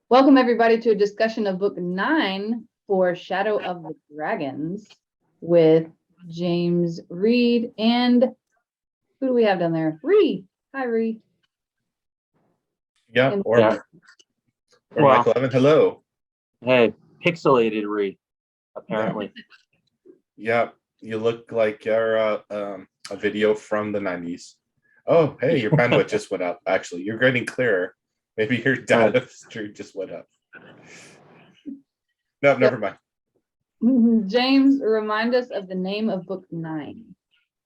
Welcome everybody to a discussion of book 9 for Shadow of the Dragons with James Reid and who do we have down there? Reid. Hi, Reid. Yeah, And or Michael Evan. Hello. Hey, pixelated Reid, apparently. Yeah, you look like you're a video from the 90s. Oh, hey, your bandwidth just went up. Actually, you're getting clearer. Maybe your data stream just went up. No, never mind. James, remind us of the name of book 9.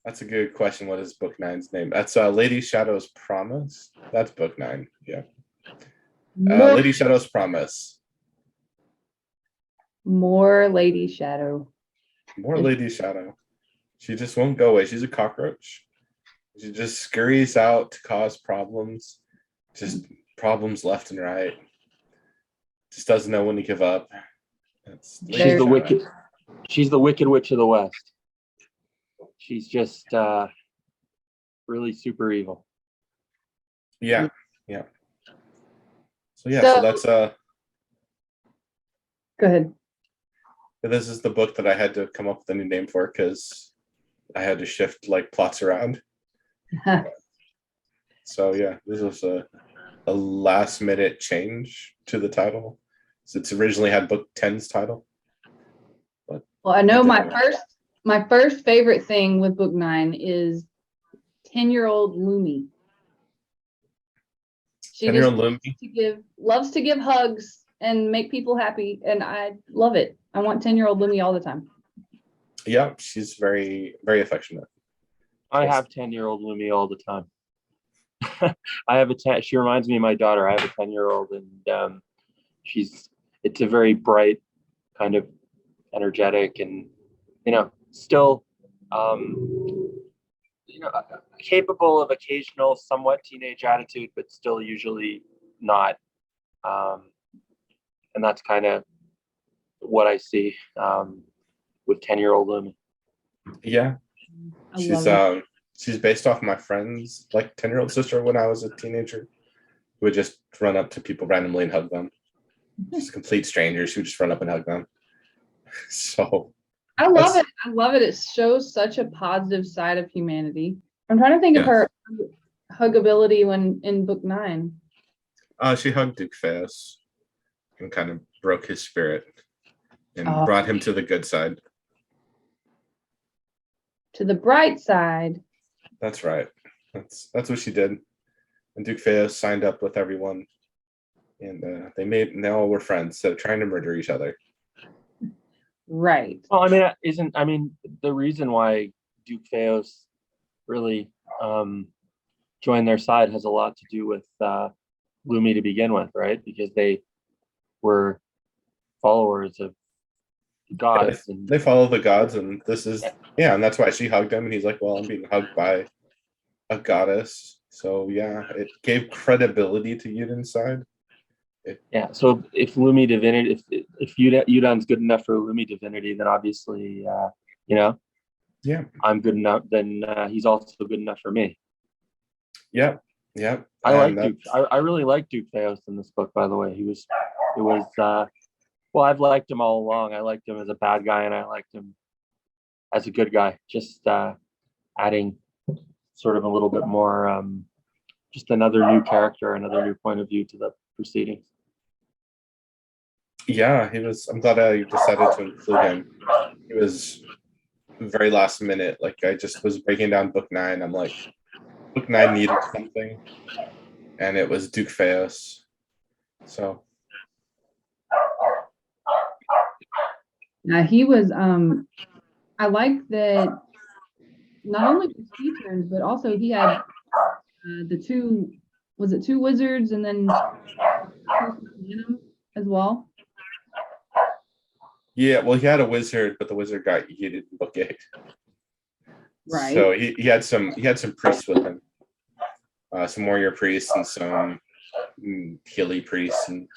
That's a good question. What is book 9's name? That's Lady Shadow's Promise. That's book 9. Yeah. Lady Shadow's Promise. More Lady Shadow. More Lady Shadow. She just won't go away. She's a cockroach. She just scurries out to cause problems. Just problems left and right. Just doesn't know when to give up. She's the wicked. She's the Wicked Witch of the West. She's just really super evil. Yeah. So that's go ahead. This is the book that I had to come up with a new name for because I had to shift like plots around. So yeah, this was a last minute change to the title. So it's originally had book 10's title. But well, I know my first favorite thing with book 9 is 10-year-old Lumi. 10-year-old Lumi loves to give hugs and make people happy, and I love it. I want 10-year-old Lumi all the time. Yeah, she's very, very affectionate. I have 10-year-old Lumi all the time. I have she reminds me of my daughter. I have a 10-year-old, and it's a very bright, kind of energetic, and still capable of occasional somewhat teenage attitude, but still usually not. And that's kind of what I see with 10-year-old Lumi. Yeah, she's based off my friend's 10-year-old sister when I was a teenager, who would just run up to people randomly and hug them. Just complete strangers who just run up and hug them. So I love it. I love it. It shows such a positive side of humanity. I'm trying to think of her huggability when in book 9. She hugged Duke Fayos and kind of broke his spirit and brought him to the good side. To the bright side. That's right. That's what she did. And Duke Fayos signed up with everyone, and they all were friends instead of trying to murder each other. Right. Well, the reason why Duke Fayos really joined their side has a lot to do with Lumi to begin with, right? Because they were followers of gods. Yeah, they follow the gods, and and that's why she hugged him, and he's like, well, I'm being hugged by a goddess. So yeah, it gave credibility to Yudin's side. So if Lumi divinity, if Yudin's good enough for Lumi divinity, then obviously, I'm good enough. Then he's also good enough for me. Yeah. I really like Duke Fayos in this book. By the way, well, I've liked him all along. I liked him as a bad guy, and I liked him as a good guy. Just adding sort of a little bit more, just another new character, another new point of view to the proceedings. Yeah, I'm glad I decided to include him. He was very last minute. I just was breaking down book 9. I'm like, book 9 needed something, and it was Duke Fayos. So now he was I like that not only was he turned, but also he had the two wizards and then as well. Yeah, well, he had a wizard, but the wizard got yeeted in book 8. Right. So he had some priests with him, some warrior priests and some hilly priests, and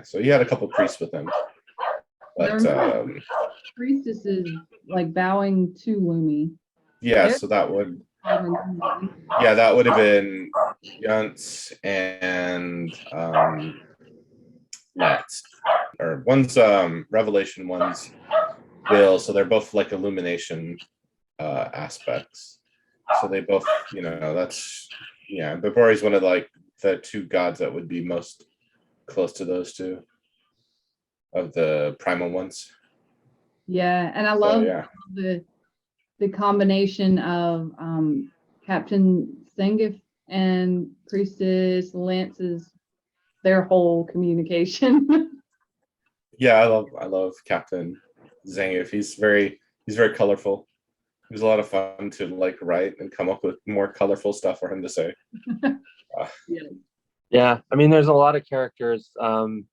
so he had a couple prieests with him. But priestesses bowing to Lumi. Yeah, so that would have been Yuntz and Lance, or one's Revelation, one's Will. So they're both like illumination aspects. So they both, you know, that's but Bori's one of like the two gods that would be most close to those two of the primal ones. Yeah, and I love the combination of Captain Sengif and Priestess Lance's their whole communication. Yeah, I love Captain Zangief. He's very colorful. It was a lot of fun to like write and come up with more colorful stuff for him to say. Yeah, I mean, there's a lot of characters, and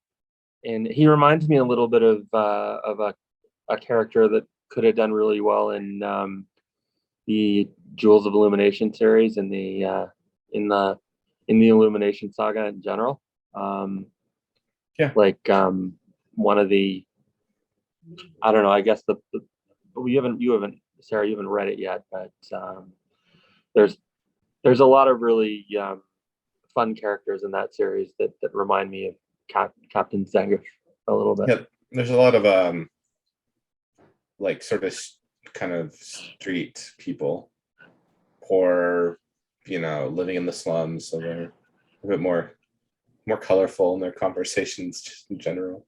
he reminds me a little bit of a character that could have done really well in the Jewels of Illumination series and in the Illumination saga in general. Like one of the, I don't know, I guess you haven't Sarah, you haven't read it yet, but there's a lot of really fun characters in that series that remind me of Captain Zangief a little bit. Yeah, there's a lot of like sort of kind of street people, poor, you know, living in the slums, so they're a bit more colorful in their conversations just in general.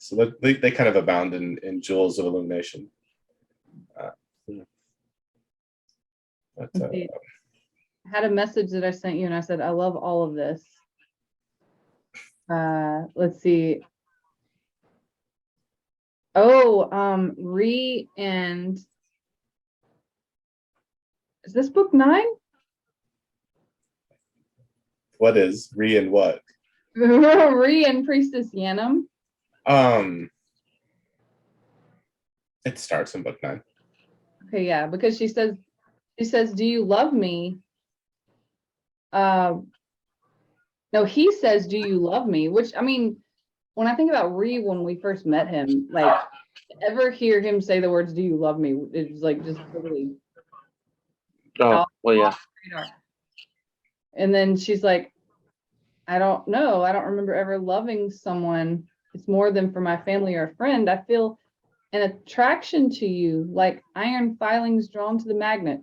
So they kind of abound in Jewels of Illumination. I had a message that I sent you and I said, I love all of this. Let's see. Oh, Re and is this book 9? What is Re and what? Re and Priestess Yanum. It starts in book 9. Okay, yeah, because she says, do you love me? No, he says, do you love me? Which, I mean, when I think about Re when we first met him, like, to ever hear him say the words, do you love me? It's like just totally. Oh, well, yeah. And then she's like, I don't know. I don't remember ever loving someone. It's more than for my family or a friend. I feel an attraction to you, like iron filings drawn to the magnet.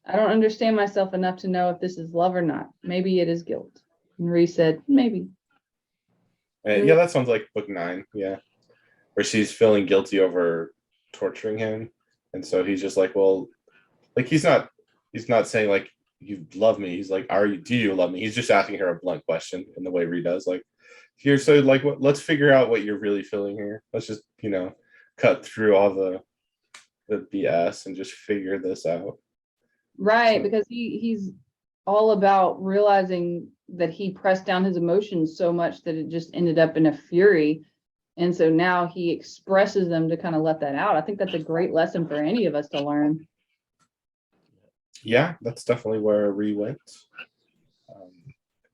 I don't understand myself enough to know if this is love or not. Maybe it is guilt. And Ree said, maybe. Yeah, that sounds like book 9. Yeah, where she's feeling guilty over torturing him, and so he's just like, well, like he's not saying like you love me. He's like, do you love me? He's just asking her a blunt question in the way Ree does. Like, here, so like, let's figure out what you're really feeling here. Let's just, you know, cut through all the BS and just figure this out. Right, because he's all about realizing that he pressed down his emotions so much that it just ended up in a fury. And so now he expresses them to kind of let that out. I think that's a great lesson for any of us to learn. Yeah, that's definitely where Ree went.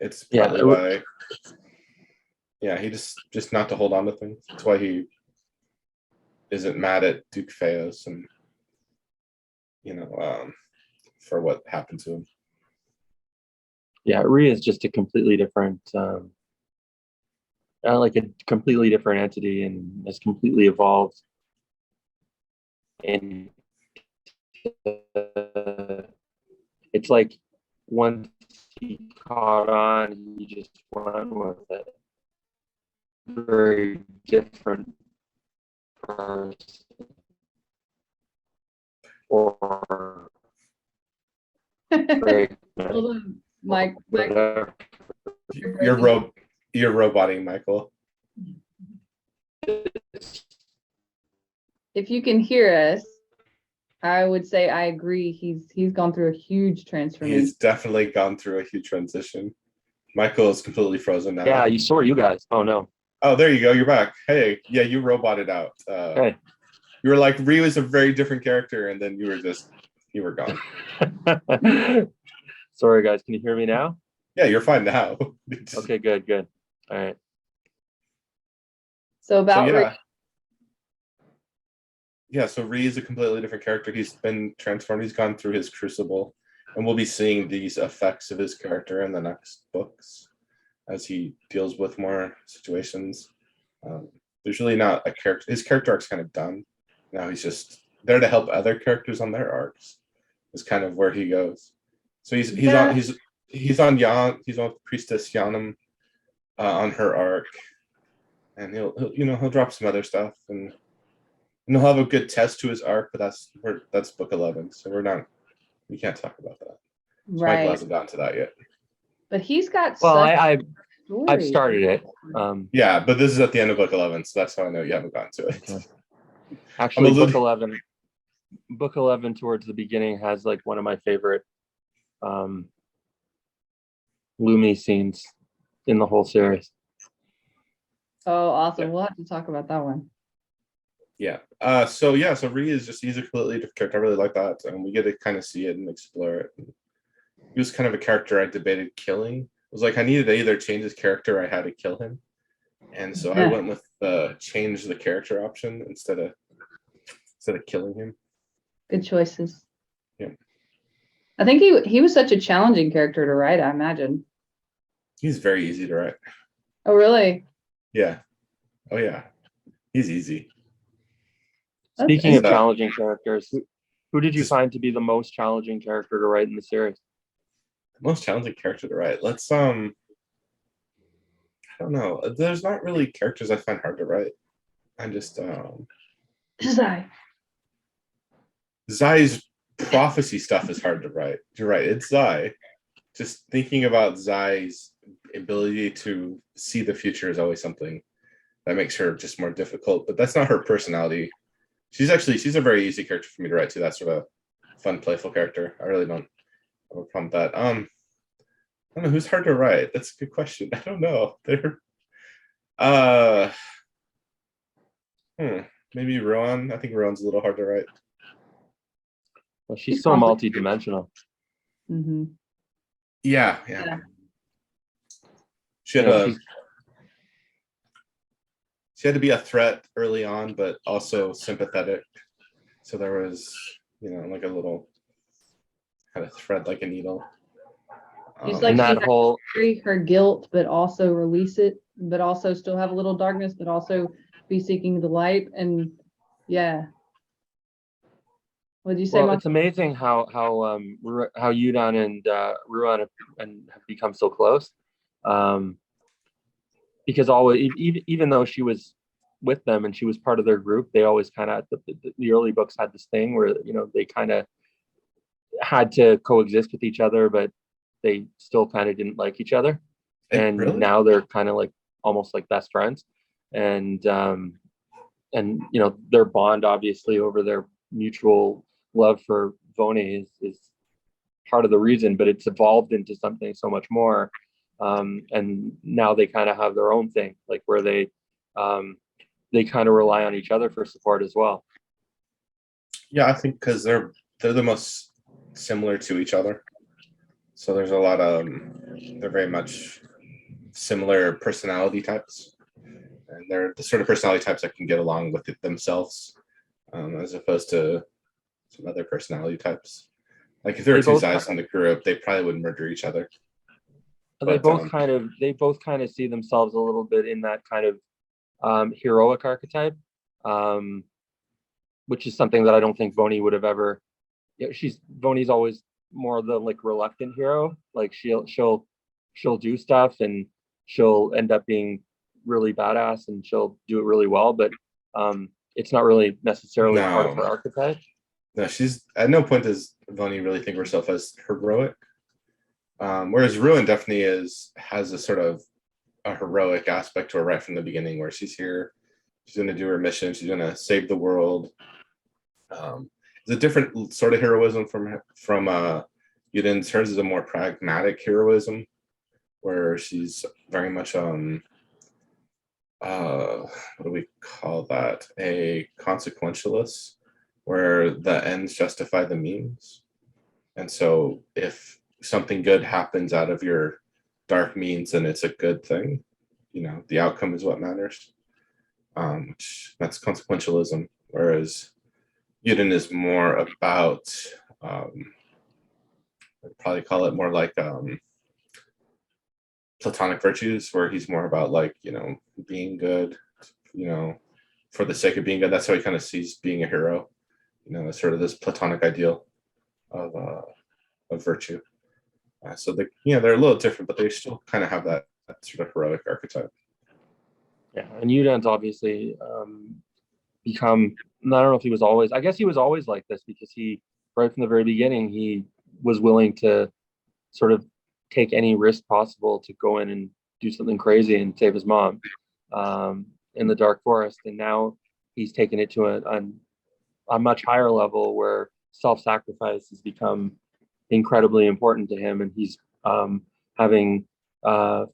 It's probably why. Yeah, he just not to hold on to things. That's why he isn't mad at Duke Feos and, you know, for what happened to him. Yeah, Rhea is just a completely different, like a completely different entity, and has completely evolved. And it's like once he caught on, he just went with it. Very different person. Or Mike, you're roboting, Michael. If you can hear us, I would say I agree. He's gone through a huge transformation. He's definitely gone through a huge transition. Michael is completely frozen now. Yeah, you guys. Oh no. Oh, there you go. You're back. Hey, yeah, you roboted out. Hey. You were like, Ree was a very different character, and then you were gone. Sorry, guys. Can you hear me now? Yeah, you're fine now. Okay, good. All right. So so Ree is a completely different character. He's been transformed. He's gone through his crucible, and we'll be seeing these effects of his character in the next books. as he deals with more situations. There's really not a character. His character arc's kind of done. Now he's just there to help other characters on their arcs. Is kind of where he goes. So he's on Priestess Yanam on her arc, and he'll drop some other stuff, and he'll have a good test to his arc. But that's book 11, so we can't talk about that. So Michael Right. hasn't gotten to that yet. But he's got Well, such I've story. started it. Yeah, but this is at the end of book 11, so that's how I know you haven't gotten to it. Okay. Actually, book 11 towards the beginning has like one of my favorite Lumi scenes in the whole series. Oh, awesome. Yeah. We'll have to talk about that one. Yeah. So Reid is he's a completely different character. I really like that. And we get to kind of see it and explore it. He was kind of a character I debated killing. It was like I needed to either change his character or I had to kill him. And so I went with the change the character option instead of killing him. Good choices. Yeah. I think he was such a challenging character to write, I imagine. He's very easy to write. Oh, really? Yeah. Oh yeah. He's easy. Speaking of challenging characters, who did you find to be the most challenging character to write in the series? The most challenging character to write. Let's I don't know. There's not really characters I find hard to write. I just Zai's prophecy stuff is hard to write. You're right. It's Zai. Just thinking about Zai's ability to see the future is always something that makes her just more difficult. But that's not her personality. She's a very easy character for me to write too. That sort of fun, playful character. I really don't have a problem with that. I don't know who's hard to write. That's a good question. I don't know. Maybe Rowan. I think Rowan's a little hard to write. Well, she's so multi-dimensional. Mm-hmm. Yeah. She had to be a threat early on, but also sympathetic. So there was, like a little kind of thread, like a needle. It's like that whole carry her guilt, but also release it, but also still have a little darkness, but also be seeking the light. And yeah. What did you say? Well, it's amazing how Yudon and Ruan have become so close. Because always, even though she was with them and she was part of their group, they always kind of the early books had this thing where they kind of had to coexist with each other, but they still kind of didn't like each other. And really? Now they're kind of like almost like best friends, and their bond obviously over their mutual love for Voni is part of the reason, but it's evolved into something so much more. And now they kind of have their own thing, like where they kind of rely on each other for support as well. Yeah, I think because they're the most similar to each other. So there's a lot of they're very much similar personality types, and they're the sort of personality types that can get along with it themselves, as opposed to some other personality types. Like if there were two Zais in the group, they probably would murder each other. They both kind of see themselves a little bit in that kind of heroic archetype, which is something that I don't think Voni would have ever. Voni's always more the like reluctant hero. Like she'll do stuff and she'll end up being really badass and she'll do it really well, but it's not really necessarily part of her archetype. No, she's at no point does Voni really think of herself as heroic. Whereas Ruin definitely has a sort of a heroic aspect to her right from the beginning, where she's here, she's going to do her mission, she's going to save the world. It's a different sort of heroism from Yudin's. Hers is a more pragmatic heroism, where she's very much what do we call that? A consequentialist, where the ends justify the means. And so if something good happens out of your dark means, then it's a good thing. The outcome is what matters. That's consequentialism. Whereas Yudin is more about, I'd probably call it more like platonic virtues, where he's more about like, being good, for the sake of being good. That's how he kind of sees being a hero, as sort of this platonic ideal of virtue. So they're a little different, but they still kind of have that sort of heroic archetype. Yeah, and Udent's obviously become, I don't know if he was always, I guess he was always like this, because he, right from the very beginning, he was willing to sort of take any risk possible to go in and do something crazy and save his mom in the dark forest. And now he's taken it to a much higher level, where self-sacrifice has become incredibly important to him, and he's having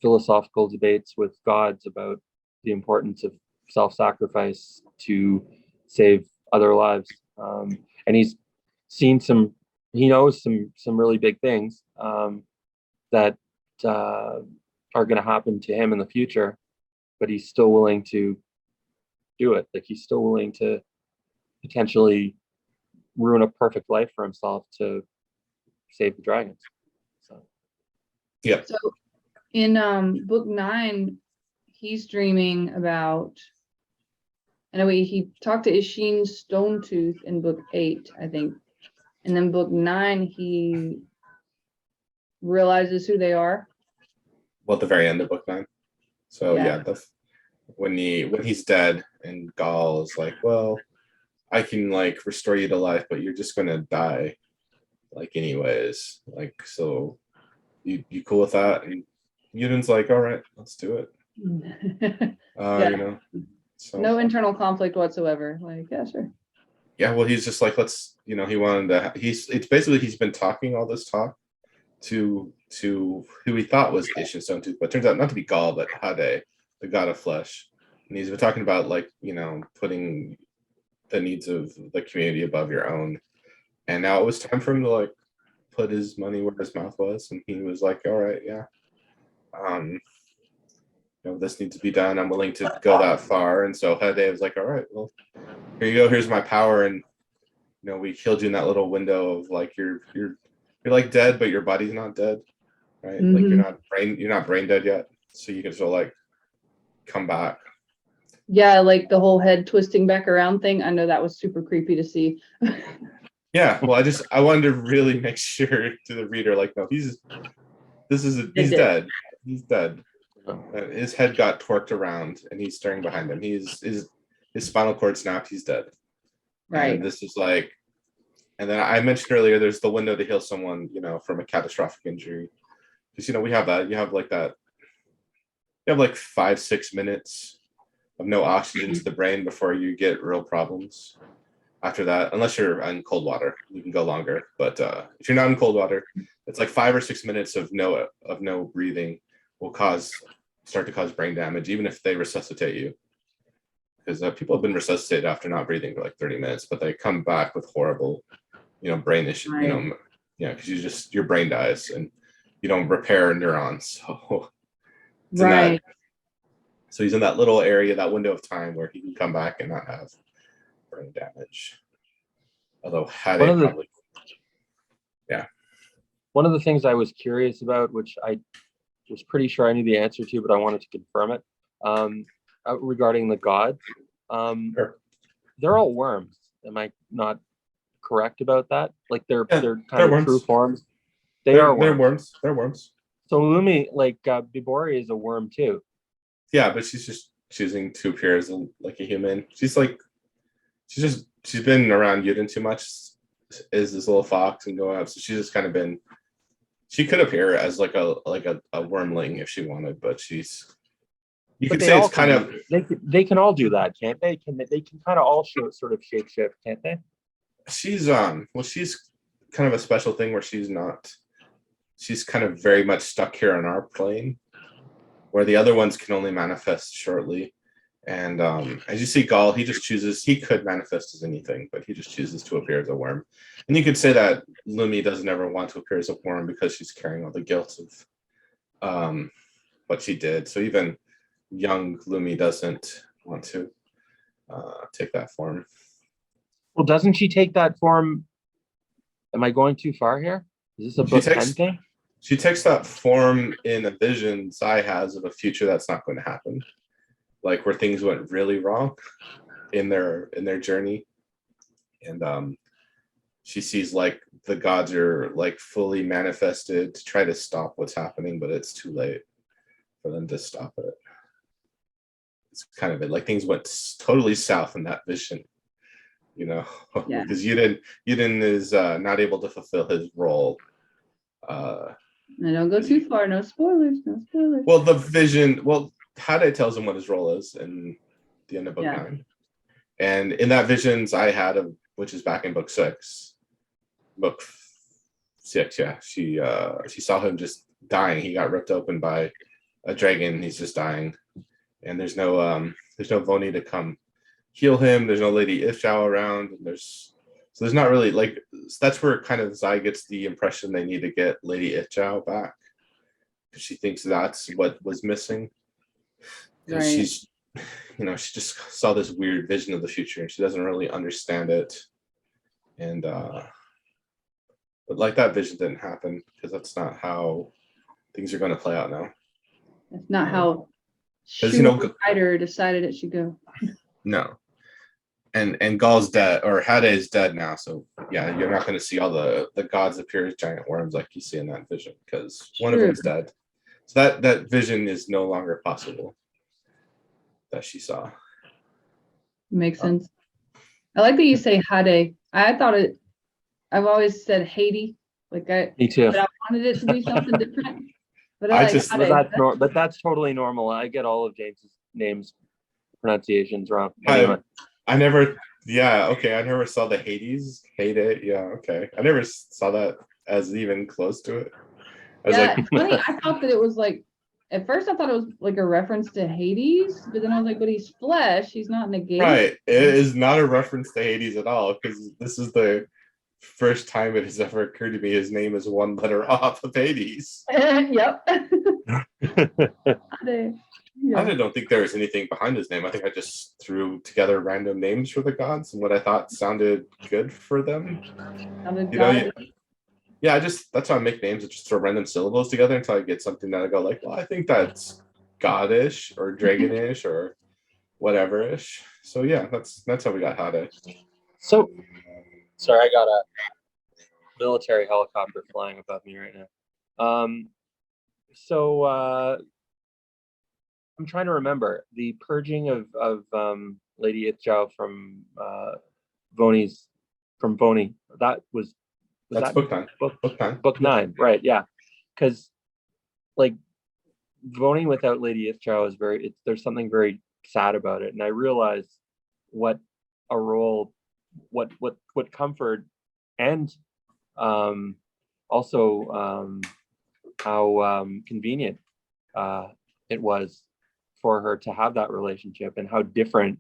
philosophical debates with gods about the importance of self-sacrifice to save other lives. And he's seen he knows some really big things that are going to happen to him in the future, but he's still willing to do it. Like, he's still willing to potentially ruin a perfect life for himself to save the dragons. So yeah. So in book 9, he's dreaming about, I know he talked to Isheen Stonettooth in book 8, I think. And then book 9, he realizes who they are. Well, at the very end of book 9. So Yeah. when he's dead, and Gaul is like, well, I can like restore you to life, but you're just gonna die, like, anyways. Like, so you cool with that? And Euden's like, all right, let's do it. Yeah. So No internal conflict whatsoever. Like, yeah, sure. yeah, well, he's just like, let's, he wanted to, it's basically, he's been talking all this talk to who he thought was Isheen Stonettooth, but turns out not to be Gaul, but Hade, the god of flesh. And he's been talking about, like, putting the needs of the community above your own. And now it was time for him to like put his money where his mouth was, and he was like, all right, yeah, this needs to be done. I'm willing to go that far. And so Hade was like, all right, well, here you go, here's my power. And we killed you in that little window of like, you're like dead, but your body's not dead, right? Like, you're not brain dead yet, so you can still like come back. Yeah, like the whole head twisting back around thing. I know that was super creepy to see. Yeah, well, I wanted to really make sure to the reader, like, no, he's dead. He's dead. His head got torqued around, and he's staring behind him. His spinal cord snapped. He's dead. Right. And this is like, and then I mentioned earlier, there's the window to heal someone, from a catastrophic injury, because we have that. You have like 5-6 minutes of no oxygen to the brain before you get real problems. After that, unless you're in cold water, you can go longer. But if you're not in cold water, it's like 5 or 6 minutes of no breathing will start to cause brain damage, even if they resuscitate you. Because people have been resuscitated after not breathing for like 30 minutes, but they come back with horrible, brain issues. Right. Because your brain dies and you don't repair neurons. So Right. So he's in that little area, that window of time where he can come back and not have brain damage. Although probably. Yeah. One of the things I was curious about, which I was pretty sure I knew the answer to, but I wanted to confirm it, regarding the gods. Sure. They're all worms. Am I not correct about that? Like, they're kind of worms. true forms. They're worms. They're worms. So Lumi, like, Bibori is a worm too. Yeah, but she's just choosing to appear as like a human. She's been around Yuden too much as this little fox and going up. So she's just kind of been. She could appear as like a wormling if she wanted, but you could say it's kind of. They can all do that, can't they? They can kind of all sort of shape shift, can't they? She's she's kind of a special thing where she's not. She's kind of very much stuck here on our plane, where the other ones can only manifest shortly. And as you see, Gaul, he just chooses, he could manifest as anything, but he just chooses to appear as a worm. And you could say that Lumi doesn't ever want to appear as a worm because she's carrying all the guilt of what she did. So even young Lumi doesn't want to take that form. Well, doesn't she take that form? Am I going too far here? Is this a book 10 thing? She takes that form in a vision Sai has of a future that's not going to happen, like where things went really wrong in their journey, and she sees like the gods are like fully manifested to try to stop what's happening, but it's too late for them to stop it. It's kind of it. Like things went totally south in that vision, you know, Yeah. because Yuden is not able to fulfill his role. I don't go too far. No spoilers. No spoilers. Well, the vision. Well, Hade tells him what his role is in the end of book 9, and in that visions I had of, which is back in book 6. Book 6, yeah. She saw him just dying. He got ripped open by a dragon. He's just dying, and there's no Voni to come heal him. There's no Lady Ifchao around. And there's not really like, that's where kind of Zai gets the impression they need to get Lady Ifchao back, because she thinks that's what was missing. Right. She's, you know, she just saw this weird vision of the future and she doesn't really understand it. And but like that vision didn't happen, because that's not how things are going to play out now. That's not how Ryder decided it should go. No. And Gaul's dead, or Hade is dead now, so yeah, you're not going to see all the gods appear as giant worms like you see in that vision, because one of them's dead. So that vision is no longer possible that she saw. Makes sense. I like that you say Hade. I've always said Haiti. Me too. But I wanted it to be something different. But but that's totally normal. I get all of James's names pronunciations wrong. Anyway. I never saw the Hades. Yeah, okay. I never saw that as even close to it. It's funny. I thought that it was like, at first I thought it was like a reference to Hades, but then I was like, but he's flesh, he's not negated. Right. It is not a reference to Hades at all, because this is the first time it has ever occurred to me his name is one letter off of Hades. Yep. I don't think there was anything behind his name. I think I just threw together random names for the gods and what I thought sounded good for them. That's how I make names. I just throw random syllables together until I get something that I go like, well, I think that's godish or dragonish or whatever-ish. So yeah, that's how we got Hade. So, sorry, I got a military helicopter flying above me right now. I'm trying to remember the purging of Lady Ifchao from Voni. That's book 9. Book 9, right? Yeah, because like Voni without Lady Ifchao is there's something very sad about it, and I realized what a role, what comfort, and also how convenient it was for her to have that relationship, and how different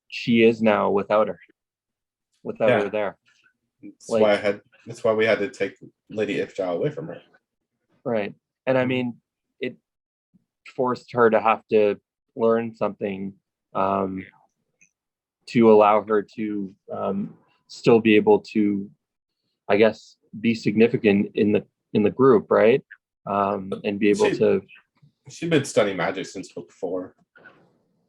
she is now without her there. That's why we had to take Lady Ifchao away from her. Right. And I mean, it forced her to have to learn something to allow her to still be able to, I guess, be significant in the group, right? And be able to. She'd been studying magic since book 4.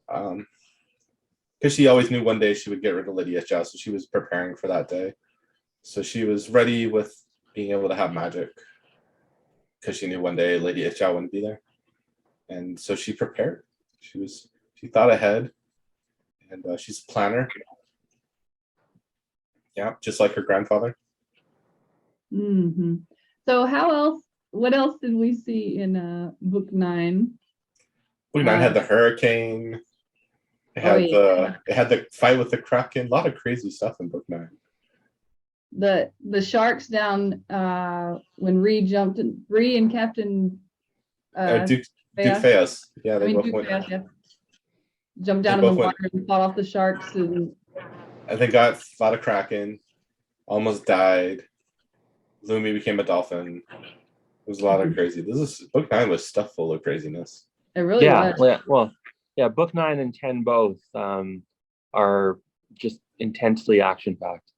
Because she always knew one day she would get rid of Lady Ifchao, so she was preparing for that day. So she was ready with being able to have magic, because she knew one day Lady Ifchao wouldn't be there. And so she prepared. She thought ahead, and she's a planner. Yeah, just like her grandfather. Mm-hmm. So what else did we see in book 9? Book 9 had the hurricane. It had the fight with the Kraken. A lot of crazy stuff in book 9. The sharks down when Reid and Captain Duke Feos. Yeah, they both went. Feos, yeah. Jumped down in the water and fought off the sharks, and they fought a Kraken, almost died. Lumi became a dolphin. It was a lot of crazy. Book 9 was stuff full of craziness. It really was. Well, yeah, book 9 and 10 both are just intensely action-packed.